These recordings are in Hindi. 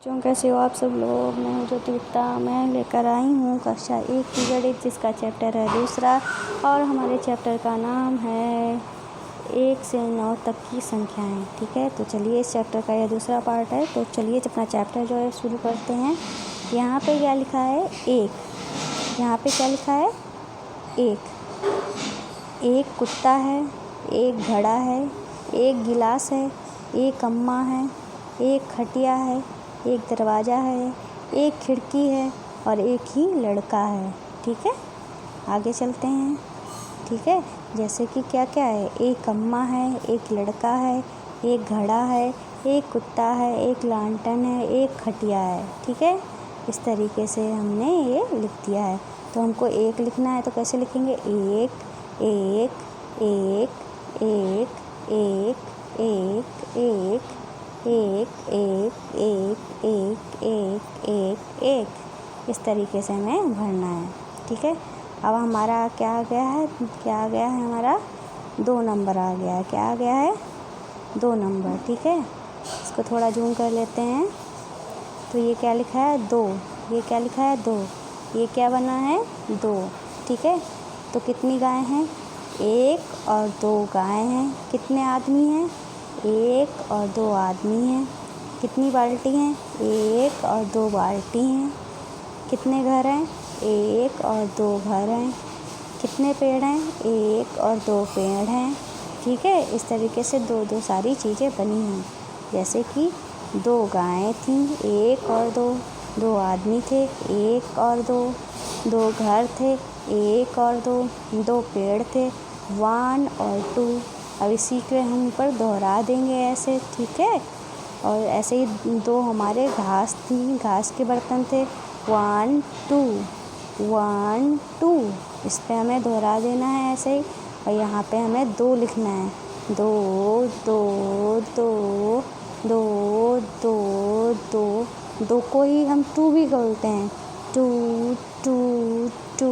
बच्चों कैसे हो आप सब लोग। मैं हूँ ज्योति गुप्ता। मैं लेकर आई हूँ कक्षा 1 की गणित, जिसका चैप्टर है दूसरा और हमारे चैप्टर का नाम है 1 से 9 तक की संख्याएं। ठीक है, तो चलिए इस चैप्टर का यह दूसरा पार्ट है। तो चलिए अपना चैप्टर जो है शुरू करते हैं। यहाँ पे क्या लिखा है? 1। यहाँ पे क्या लिखा है? 1 कुत्ता है, 1 घड़ा है, 1 गिलास है, 1 अम्मा है, 1 खटिया है, 1 दरवाज़ा है, 1 खिड़की है और 1 ही लड़का है। ठीक है, आगे चलते हैं। ठीक है, जैसे कि क्या क्या है? 1 अम्मा है, 1 लड़का है, 1 घड़ा है, 1 कुत्ता है, 1 लालटेन है, 1 खटिया है। ठीक है, इस तरीके से हमने ये लिख दिया है। तो हमको 1 लिखना है, तो कैसे लिखेंगे? 1 1 1 1 1 1 1 1 1 1 1 1 1 1 इस तरीके से हमें भरना है। ठीक है, अब हमारा क्या आ गया है? हमारा 2 नंबर आ गया है। क्या आ गया है? 2 नंबर। ठीक है, इसको थोड़ा जूम कर लेते हैं। तो ये क्या लिखा है? 2। ये क्या लिखा है? 2। ये क्या बना है? 2। ठीक है, तो कितनी गाय हैं? 1 और 2 गाय हैं। कितने आदमी हैं? 1 और 2 आदमी हैं। कितनी बाल्टी हैं? 1 और 2 बाल्टी हैं। कितने घर हैं? 1 और 2 घर हैं। कितने पेड़ हैं? 1 और 2 पेड़ हैं। ठीक है, इस तरीके से 2 सारी चीज़ें बनी हैं। जैसे कि 2 गायें थीं, 1 और 2 आदमी थे, 1 और 2 घर थे, 1 और 2 पेड़ थे, 1 और 2। अब इसी को हम ऊपर दोहरा देंगे ऐसे। ठीक है, और ऐसे ही 2 हमारे घास थी, घास के बर्तन थे, 1 2 1 2। इस पे हमें दोहरा देना है ऐसे ही। और यहाँ पे हमें 2 लिखना है। 2 2 2 2 2 2 2 को ही हम 2 भी बोलते हैं। 2 2 2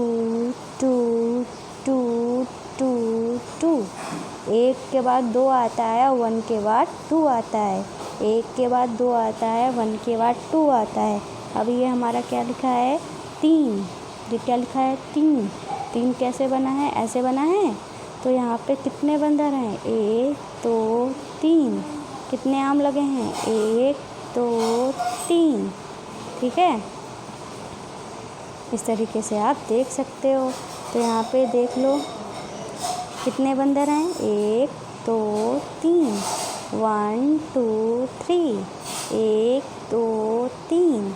2 2 2 2। 1 के बाद 2 आता है, 1 के बाद 2 आता है। 1 के बाद 2 आता है, 1 के बाद 2 आता है। अब ये हमारा क्या लिखा है? 3। ये क्या लिखा है? 3। 3 कैसे बना है? ऐसे बना है। तो यहाँ पे कितने बंदर हैं? 1 2 3। कितने आम लगे हैं? 1 2 3। ठीक है, इस तरीके से आप देख सकते हो। तो यहाँ पे देख लो कितने बंदर हैं? 1 2 3। 1 2 3। 1 2 3।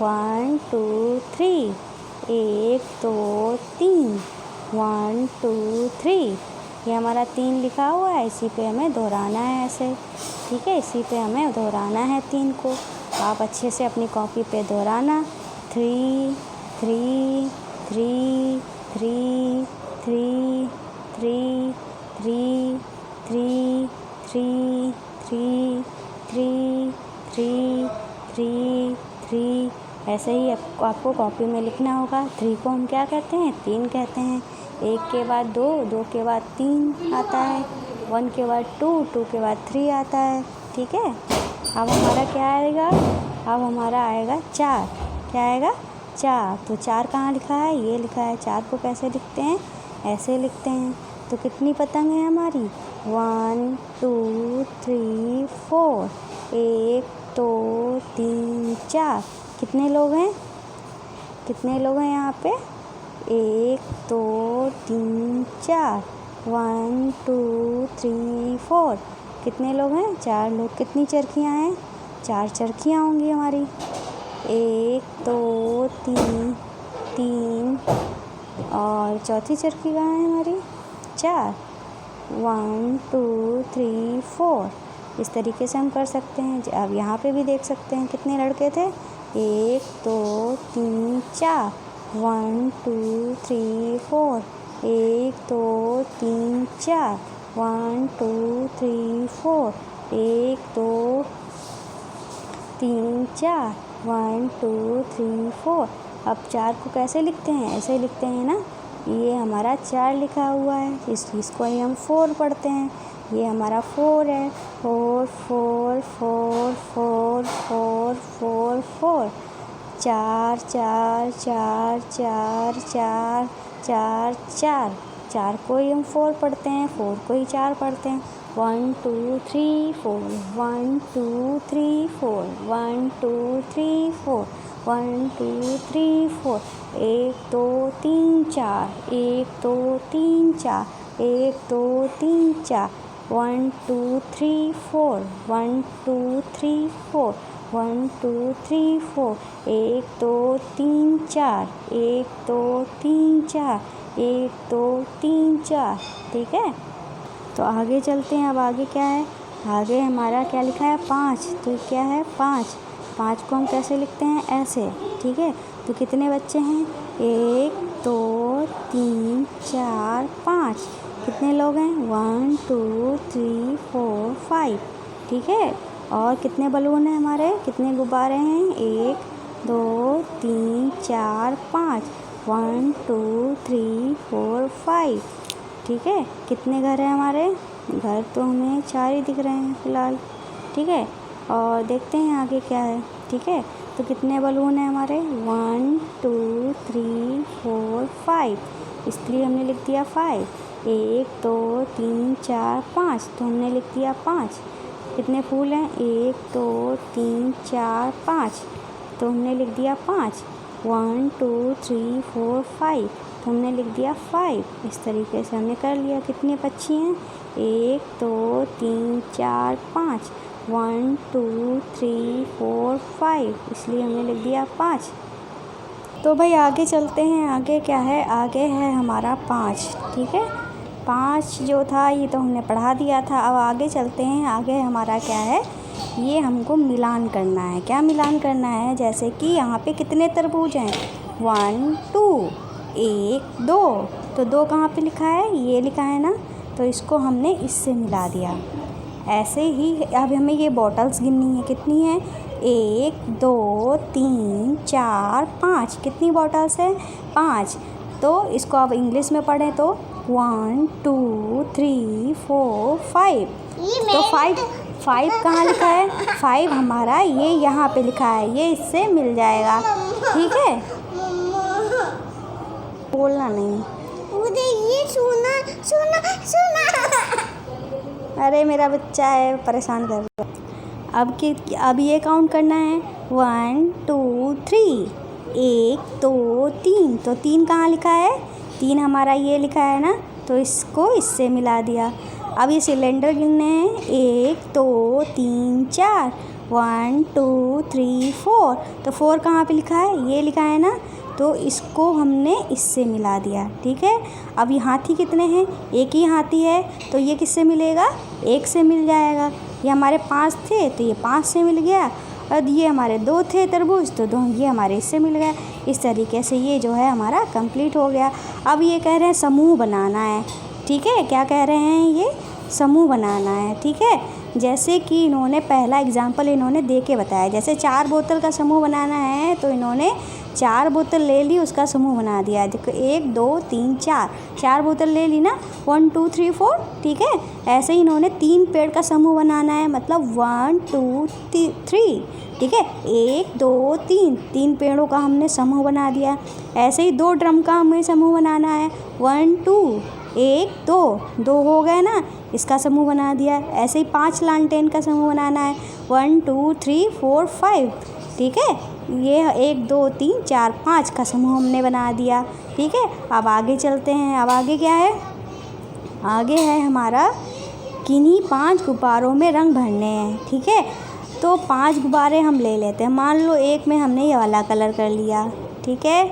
1 2 3। 1 2 3। 1 2 3। ये हमारा 3 लिखा हुआ है, इसी पे हमें दोहराना है ऐसे। ठीक है, इसी पे हमें दोहराना है 3 को। आप अच्छे से अपनी कॉपी पे दोहराना। 3 3 3 3 3 3 3 3 3 3 3 3 3 3। ऐसे ही आपको कॉपी में लिखना होगा। 3 को हम क्या कहते हैं? 3 कहते हैं। 1 के बाद 2, 2 के बाद 3 आता है, 1 के बाद 2, 2 के बाद 3 आता है। ठीक है, अब हमारा क्या आएगा? अब हमारा आएगा 4। क्या आएगा? 4। तो 4 कहाँ लिखा है? ये लिखा है। 4 को कैसे लिखते हैं? ऐसे लिखते हैं। तो कितनी पतंग है हमारी? 1 2 3 4। 1 2 3 4। कितने लोग हैं? कितने लोग हैं यहाँ पे? 1 2 3 4। 1 2 3 4। कितने लोग हैं? 4 लोग। कितनी चरखियाँ हैं? 4 चरखियाँ होंगी हमारी। 1 2 3 3 और चौथी चरखी कहाँ है हमारी? 4। 1 2 3 4। इस तरीके से हम कर सकते हैं। अब यहाँ पे भी देख सकते हैं कितने लड़के थे? 1 2 3 4। 1 2 3 4। 1 2 3 4। 1 2 3 4। 1 2 3 4। 1 2 3 4। अब 4 को कैसे लिखते हैं? ऐसे लिखते हैं ना। ये हमारा 4 लिखा हुआ है, इसको ही हम 4 पढ़ते हैं। ये हमारा 4 है। 4 4 4 4 4 4 4 4 4 4 4 4 4 4 4 को ही हम 4 पढ़ते हैं, 4 को ही 4 पढ़ते हैं। 1 2 3 4 1 2 3 4 1 2 3 4 1 2 3 4 1 2 3 4 1 2 3 4 1 2 3 4 1 2 3 4 1 2 3 4 1 2 3 4 1 2 3 4 1 2 3 4 1 2 3 4। ठीक है, तो आगे चलते हैं। अब आगे क्या है? आगे हमारा क्या लिखा है? 5। तो क्या है? 5। 5 को हम कैसे लिखते हैं? ऐसे। ठीक है, तो कितने बच्चे हैं? 1 2 3 4 5। कितने लोग हैं? 1 2 3 4 5। ठीक है, और कितने बलून हैं हमारे? कितने गुब्बारे हैं? 1 2 3 4 5। 1 2 3 4 5। ठीक है, कितने घर हैं हमारे? घर तो हमें 4 ही दिख रहे हैं फ़िलहाल। ठीक है, और देखते हैं आगे क्या है। ठीक है, तो कितने बलून हैं हमारे? 1 2 3 4 5, इसलिए हमने लिख दिया 5। 1 2 3 4 5, तो हमने लिख दिया 5। कितने फूल हैं? 1 2 3 4 5, तो हमने लिख दिया 5। 1 2 3 4 5, तो हमने लिख दिया 5। इस तरीके से हमने कर लिया। कितने पक्षी हैं? 1 2 3 4 5। 1 2 3 4 5, इसलिए हमने लिख दिया 5। तो भाई आगे चलते हैं। आगे क्या है? आगे है हमारा 5। ठीक है, 5 जो था ये तो हमने पढ़ा दिया था। अब आगे चलते हैं। आगे हमारा क्या है? ये हमको मिलान करना है। क्या मिलान करना है? जैसे कि यहाँ पे कितने तरबूज हैं? 1 2 1 2, तो 2 कहाँ पे लिखा है? ये लिखा है ना, तो इसको हमने इससे मिला दिया। ऐसे ही अब हमें ये बॉटल्स गिननी है। कितनी है? 1 2 3 4 5। कितनी बॉटल्स है? 5। तो इसको अब इंग्लिश में पढ़ें तो 1 2 3 4 5। तो 5 कहाँ लिखा है? 5 हमारा ये यहाँ पे लिखा है, ये इससे मिल जाएगा। ठीक है, बोलना नहीं। मुझे ये सुना सुना सुना। अरे मेरा बच्चा है, परेशान कर रहा है। अब ये काउंट करना है। 1 2 3, 1 2 3, तो 3 कहाँ लिखा है? 3 हमारा ये लिखा है ना, तो इसको इससे मिला दिया। अब ये सिलेंडर गिनने हैं। 1 2 3 4, 1 2 3 4, तो 4 कहाँ पे लिखा है? ये लिखा है ना, तो इसको हमने इससे मिला दिया। ठीक है, अब ये हाथी कितने हैं? एक ही हाथी है, तो ये किससे मिलेगा? 1 से मिल जाएगा। ये हमारे 5 थे, तो ये 5 से मिल गया। और ये हमारे 2 थे तरबूज, तो 2 ये हमारे इससे मिल गया। इस तरीके से ये जो है हमारा कंप्लीट हो गया। अब ये कह रहे हैं समूह बनाना है। ठीक है, क्या कह रहे हैं? ये समूह बनाना है। ठीक है, जैसे कि इन्होंने पहला एग्जाम्पल इन्होंने दे के बताया। जैसे 4 बोतल का समूह बनाना है, तो इन्होंने 4 बोतल ले ली, उसका समूह बना दिया। देखो 1 2 3 4 बोतल ले ली ना, 1 2 3 4। ठीक है, ऐसे ही इन्होंने 3 पेड़ का समूह बनाना है, मतलब 1 2 3। ठीक है, 1 2 3 पेड़ों का हमने समूह बना दिया। ऐसे ही 2 ड्रम का हमें समूह बनाना है। 1 2 1 2 हो गए ना, इसका समूह बना दिया। ऐसे ही 5 लालटेन का समूह बनाना है। 1 2 3 4 5। ठीक है, ये 1 2 3 4 5 का समूह हमने बना दिया। ठीक है, अब आगे चलते हैं। अब आगे क्या है? आगे है हमारा किन्हीं 5 गुब्बारों में रंग भरने हैं। ठीक है, तो 5 गुब्बारे हम ले लेते हैं। मान लो एक में हमने ये वाला कलर कर लिया। ठीक है,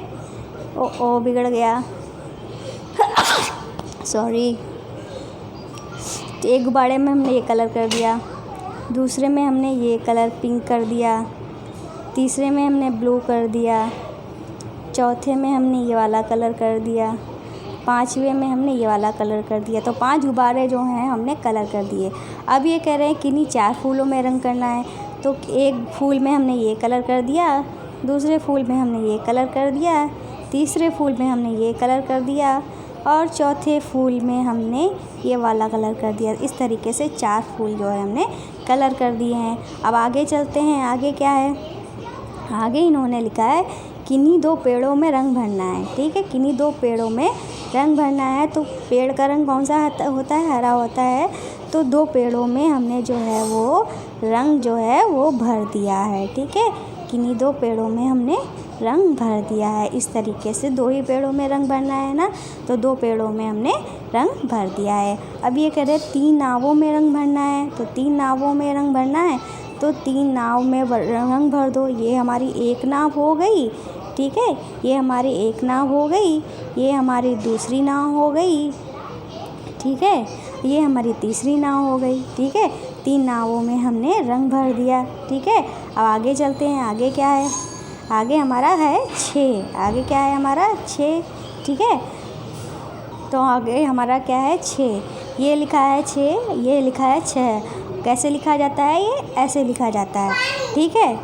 ओ बिगड़ गया, सॉरी। एक गुब्बारे में हमने ये कलर कर दिया, दूसरे में हमने ये कलर पिंक कर दिया, तीसरे में हमने ब्लू कर दिया, चौथे में हमने ये वाला कलर कर दिया, 5वें में हमने ये वाला कलर कर दिया। तो 5 गुब्बारे जो हैं हमने कलर कर दिए। अब ये कह रहे हैं किन्हीं 4 फूलों में रंग करना है। तो एक फूल में हमने ये कलर कर दिया, दूसरे फूल में हमने ये कलर कर दिया, तीसरे फूल में हमने ये कलर कर दिया, और चौथे फूल में हमने ये वाला कलर कर दिया। इस तरीके से 4 फूल जो है हमने कलर कर दिए हैं। अब आगे चलते हैं। आगे क्या है? आगे इन्होंने लिखा है किन्हीं 2 पेड़ों में रंग भरना है। ठीक है, किन्हीं 2 पेड़ों में रंग भरना है। तो पेड़ का रंग कौन सा होता है? हरा होता है। तो 2 पेड़ों में हमने जो है वो रंग जो है वो भर दिया है। ठीक है, किन्हीं 2 पेड़ों में हमने रंग भर दिया है। इस तरीके से 2 ही पेड़ों में रंग भरना है ना, तो 2 पेड़ों में हमने रंग भर दिया है। अब ये कह रहे हैं 3 नावों में रंग भरना है। तो 3 नावों में रंग भरना है, तो 3 नाव में रंग भर दो। ये हमारी एक नाव हो गई। ठीक है, ये हमारी एक नाव हो गई। ये हमारी दूसरी नाव हो गई। ठीक है, ये हमारी तीसरी नाव हो गई। ठीक है, 3 नावों में हमने रंग भर दिया। ठीक है, अब आगे चलते हैं। आगे क्या है? आगे हमारा है 6। आगे क्या है हमारा? 6। ठीक है, तो आगे हमारा क्या है? 6। ये लिखा है 6, ये लिखा है 6। कैसे लिखा जाता है? ये ऐसे लिखा जाता है। ठीक है,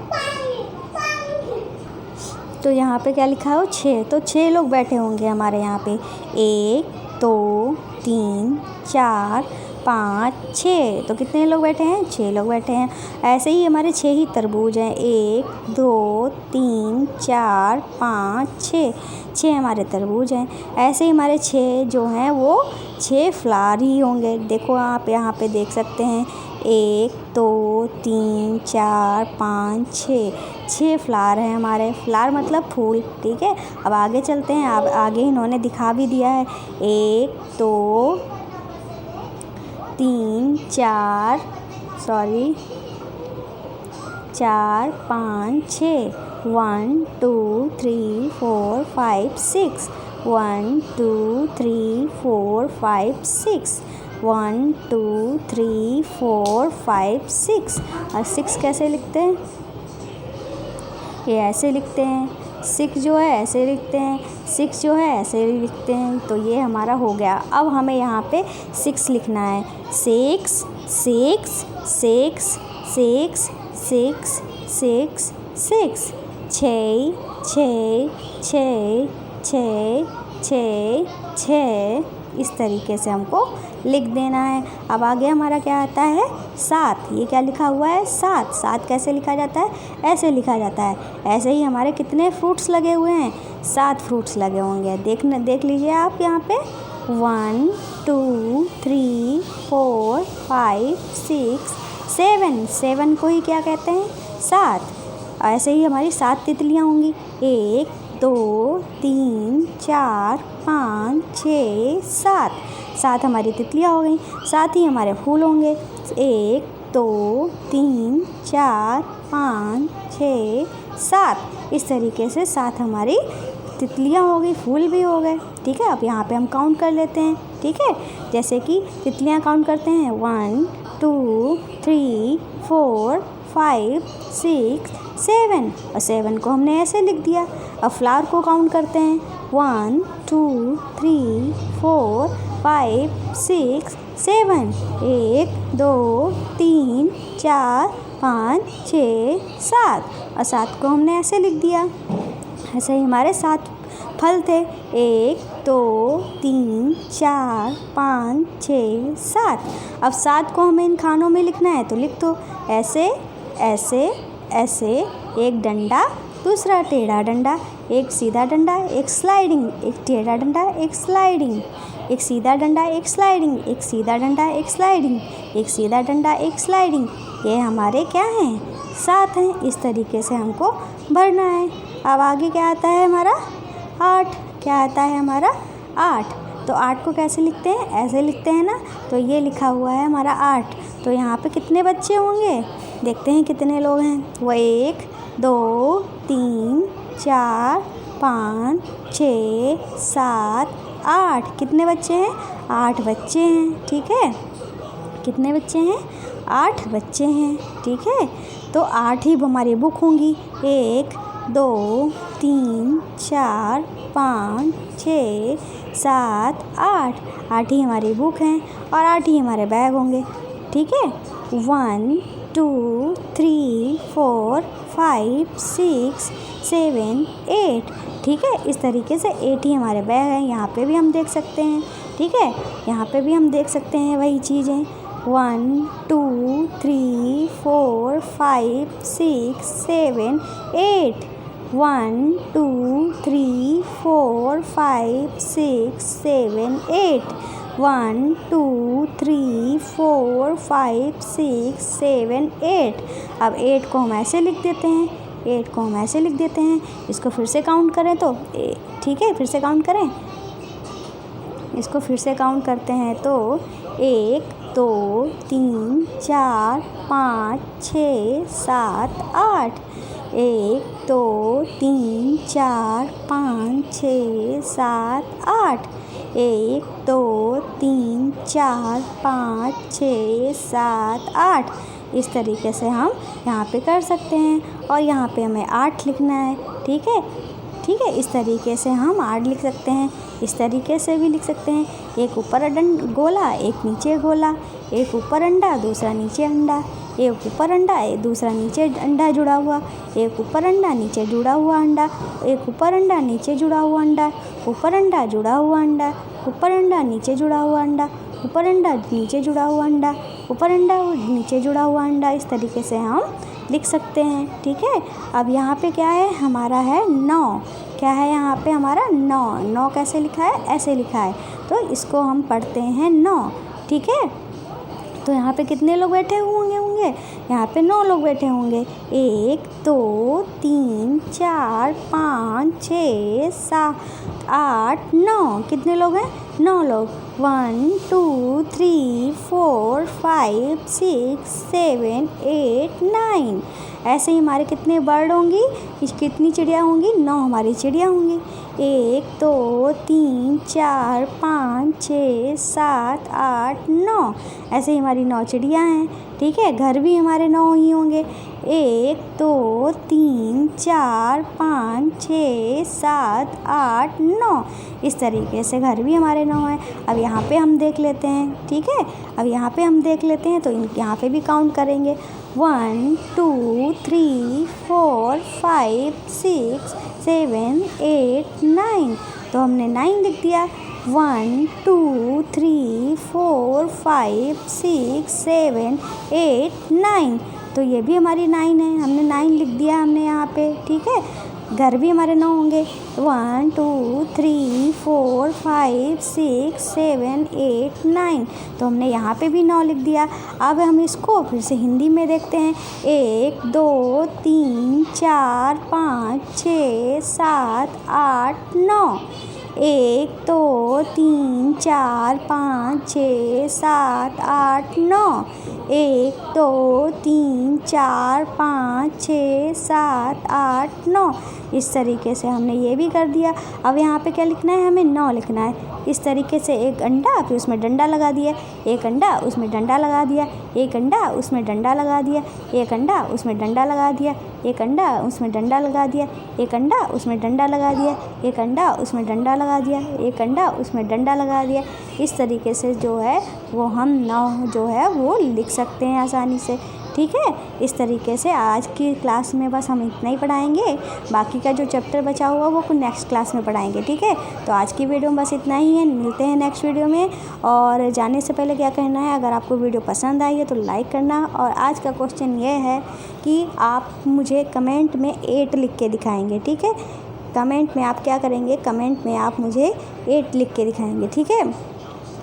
तो यहाँ पे क्या लिखा हो? 6। तो 6 लोग बैठे होंगे हमारे यहाँ पे। 1 2 3 4 5 6। तो कितने लोग बैठे हैं? 6 लोग बैठे हैं। ऐसे ही हमारे 6 ही तरबूज हैं। 1 2 3 4 5 6। 6 हमारे तरबूज हैं। ऐसे ही हमारे 6 जो हैं वो 6 फ्लावर ही होंगे। देखो आप यहाँ पे देख सकते हैं। 1 2 3 4 5 6। 6 फ्लावर हैं हमारे। फ्लावर मतलब फूल। ठीक है, अब आगे चलते हैं। अब आगे इन्होंने दिखा भी दिया है। 1 2 3 4 5 6। 1 2 3 4 5 6। 1 2 3 4 5 6। 1 2 3 4 5 6। और 6 कैसे लिखते हैं? ये ऐसे लिखते हैं। 6 जो है ऐसे लिखते हैं। 6 जो है ऐसे लिखते हैं। तो ये हमारा हो गया। अब हमें यहाँ पे 6 लिखना है। 6 6 6 6 6 6 6। 6 6 6 6 6 6। इस तरीके से हमको लिख देना है। अब आगे हमारा क्या आता है? 7। ये क्या लिखा हुआ है? 7। 7 कैसे लिखा जाता है? ऐसे लिखा जाता है। ऐसे ही हमारे कितने फ्रूट्स लगे हुए हैं? 7 फ्रूट्स लगे होंगे। देख लीजिए आप यहाँ पे। 1 2 3 4 5 6 7। 7 को ही क्या कहते हैं? 7। ऐसे ही हमारी 7 तितलियाँ होंगी। 1 2 3 4 5 6 7। 7 हमारी तितलियाँ हो गई। 7 ही हमारे फूल होंगे। 1 2 3 4 5 6 7। इस तरीके से 7 हमारी तितलियाँ हो गई, फूल भी हो गए। ठीक है, अब यहाँ पे हम काउंट कर लेते हैं। ठीक है, जैसे कि तितलियाँ काउंट करते हैं। 1 2 3 4 5 6 7। और 7 को हमने ऐसे लिख दिया। अब फ्लावर को काउंट करते हैं। 1 2 3 4 5 6 7। 1 2 3 4 5 6 7। और 7 को हमने ऐसे लिख दिया। ऐसे ही हमारे 7 फल थे। 1 2 3 4 5 6 7। अब 7 को हमें इन खानों में लिखना है, तो लिख दो। ऐसे ऐसे ऐसे। एक डंडा, दूसरा टेढ़ा डंडा, एक सीधा डंडा, एक स्लाइडिंग, एक टेढ़ा डंडा, एक स्लाइडिंग, एक सीधा डंडा, एक स्लाइडिंग, एक सीधा डंडा, एक स्लाइडिंग, एक सीधा डंडा, एक स्लाइडिंग। ये हमारे क्या हैं? 7 हैं। इस तरीके से हमको भरना है। अब आगे क्या आता है हमारा? 8। क्या आता है हमारा? 8। तो 8 को कैसे लिखते हैं? ऐसे लिखते हैं ना। तो ये लिखा हुआ है हमारा 8। तो यहाँ पे कितने बच्चे होंगे? देखते हैं कितने लोग हैं। वो 1 2 3 4 5 6 7 8। कितने बच्चे हैं? 8 बच्चे हैं। ठीक है, कितने बच्चे हैं? 8 बच्चे हैं। ठीक है, तो 8 ही हमारी बुक होंगी। 1 2 3 4 5 6 7 8। 8 ही हमारी बुक हैं और 8 ही हमारे बैग होंगे। ठीक है, 1 2 3 4 5 6 7 8। ठीक है। इस तरीके से 8 ही हमारे बैग हैं। यहाँ पे भी हम देख सकते हैं, ठीक है, यहाँ पे भी हम देख सकते हैं वही चीज़ें 1 2 3 4 5 6 7 8 1 2 3 4 5 6 7 8 1 2 3 4 5 6 7 8। अब 8 को हम ऐसे लिख देते हैं, 8 को हम ऐसे लिख देते हैं। इसको फिर से काउंट करें तो ठीक है, फिर से काउंट करें, इसको फिर से काउंट करते हैं तो 1 2 3 4 5 6 7 8 1 2 3 4 5 6 7 8 1 2 3 4 5 6 7 8। इस तरीके से हम यहाँ पे कर सकते हैं और यहाँ पे हमें 8 लिखना है, ठीक है, ठीक है। इस तरीके से हम 8 लिख सकते हैं। इस तरीके से भी लिख सकते हैं, एक ऊपर गोला, एक नीचे गोला, एक ऊपर अंडा, दूसरा नीचे अंडा, एक ऊपर अंडा, दूसरा नीचे अंडा जुड़ा हुआ, एक ऊपर अंडा, नीचे जुड़ा हुआ अंडा, एक ऊपर अंडा, नीचे जुड़ा हुआ अंडा, ऊपर अंडा, जुड़ा हुआ अंडा, ऊपर अंडा, नीचे जुड़ा हुआ अंडा, ऊपर अंडा, नीचे जुड़ा हुआ अंडा, ऊपर अंडा, नीचे जुड़ा हुआ अंडा। इस तरीके से हम लिख सकते हैं, ठीक है। अब यहाँ पे क्या है हमारा है 9, क्या है यहाँ पे हमारा 9। 9 कैसे लिखा है, ऐसे लिखा है, तो इसको हम पढ़ते हैं 9, ठीक है। तो यहाँ पे कितने लोग बैठे होंगे, यहाँ पे 9 लोग बैठे होंगे। 1 2 3 4 5 6 7 8 9। कितने लोग हैं, 9 लोग। 1 2 3 4 5 6 7 8 9। ऐसे ही हमारे कितने बर्ड होंगी, कितनी चिड़िया होंगी, 9 हमारी चिड़िया होंगी। 1 2 3 4 5 6 7 8 9। ऐसे ही हमारी 9 चिड़िया हैं, ठीक है। घर भी हमारे 9 ही होंगे। 1 2 3 4 5 6 7 8 9। इस तरीके से घर भी हमारे 9 हैं। अब यहाँ पे हम देख लेते हैं, ठीक है। अब यहाँ पे हम देख लेते हैं तो यहाँ पे भी काउंट करेंगे 1 2 3 4 5 6 7 8 9। तो हमने 9 लिख दिया। 1 2 3 4 5 6 7 8 9। तो ये भी हमारी 9 है, हमने 9 लिख दिया हमने यहाँ पे, ठीक है। घर भी हमारे 9 होंगे। 1 2 3 4 5 6 7 8 9। तो हमने यहाँ पे भी 9 लिख दिया। अब हम इसको फिर से हिंदी में देखते हैं। 1 2 3 4 5 6 7 8 9। 1 2 3 4 5 6 7 8 9। 1 2 3 4 5 6 7 8 9। इस तरीके से हमने ये भी कर दिया। अब यहाँ पे क्या लिखना है, हमें 9 लिखना है। इस तरीके से एक अंडा, फिर उसमें डंडा लगा दिया, एक अंडा उसमें डंडा लगा दिया, एक अंडा उसमें डंडा लगा दिया, एक अंडा उसमें डंडा लगा दिया, एक अंडा उसमें डंडा लगा दिया, एक अंडा उसमें डंडा लगा दिया, एक अंडा उसमें डंडा लगा दिया, एक अंडा उसमें डंडा लगा दिया। इस तरीके से जो है वो हम 9 जो है वो लिख सकते हैं आसानी से, ठीक है। इस तरीके से आज की क्लास में बस हम इतना ही पढ़ाएंगे। बाकी का जो चैप्टर बचा हुआ वो नेक्स्ट क्लास में पढ़ाएंगे, ठीक है। तो आज की वीडियो में बस इतना ही है, मिलते हैं नेक्स्ट वीडियो में। और जाने से पहले क्या कहना है, अगर आपको वीडियो पसंद आई है तो लाइक करना। और आज का क्वेश्चन ये है कि आप मुझे कमेंट में 8 लिख के दिखाएँगे, ठीक है। कमेंट में आप क्या करेंगे, कमेंट में आप मुझे 8 लिख के दिखाएँगे, ठीक है।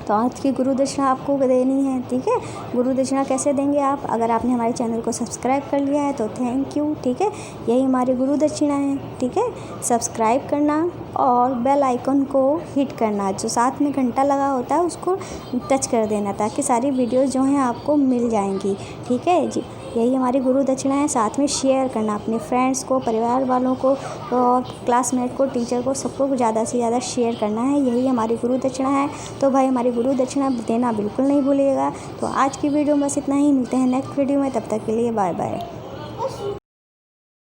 तो आज की गुरु दक्षिणा आपको देनी है, ठीक है। गुरु दक्षिणा कैसे देंगे आप, अगर आपने हमारे चैनल को सब्सक्राइब कर लिया है तो थैंक यू, ठीक है। यही हमारी गुरु दक्षिणा है, ठीक है। सब्सक्राइब करना और बेल आइकन को हिट करना, जो साथ में घंटा लगा होता है उसको टच कर देना, ताकि सारी वीडियोज़ जो हैं आपको मिल जाएंगी, ठीक है जी। यही हमारी गुरु दक्षिणा है। साथ में शेयर करना अपने फ्रेंड्स को, परिवार वालों को और क्लासमेट को, टीचर को, सबको ज़्यादा से ज़्यादा शेयर करना है। यही हमारी गुरु दक्षिणा है। तो भाई हमारी गुरु दक्षिणा देना बिल्कुल नहीं भूलिएगा। तो आज की वीडियो में बस इतना ही, मिलते हैं नेक्स्ट वीडियो में, तब तक के लिए बाय बाय।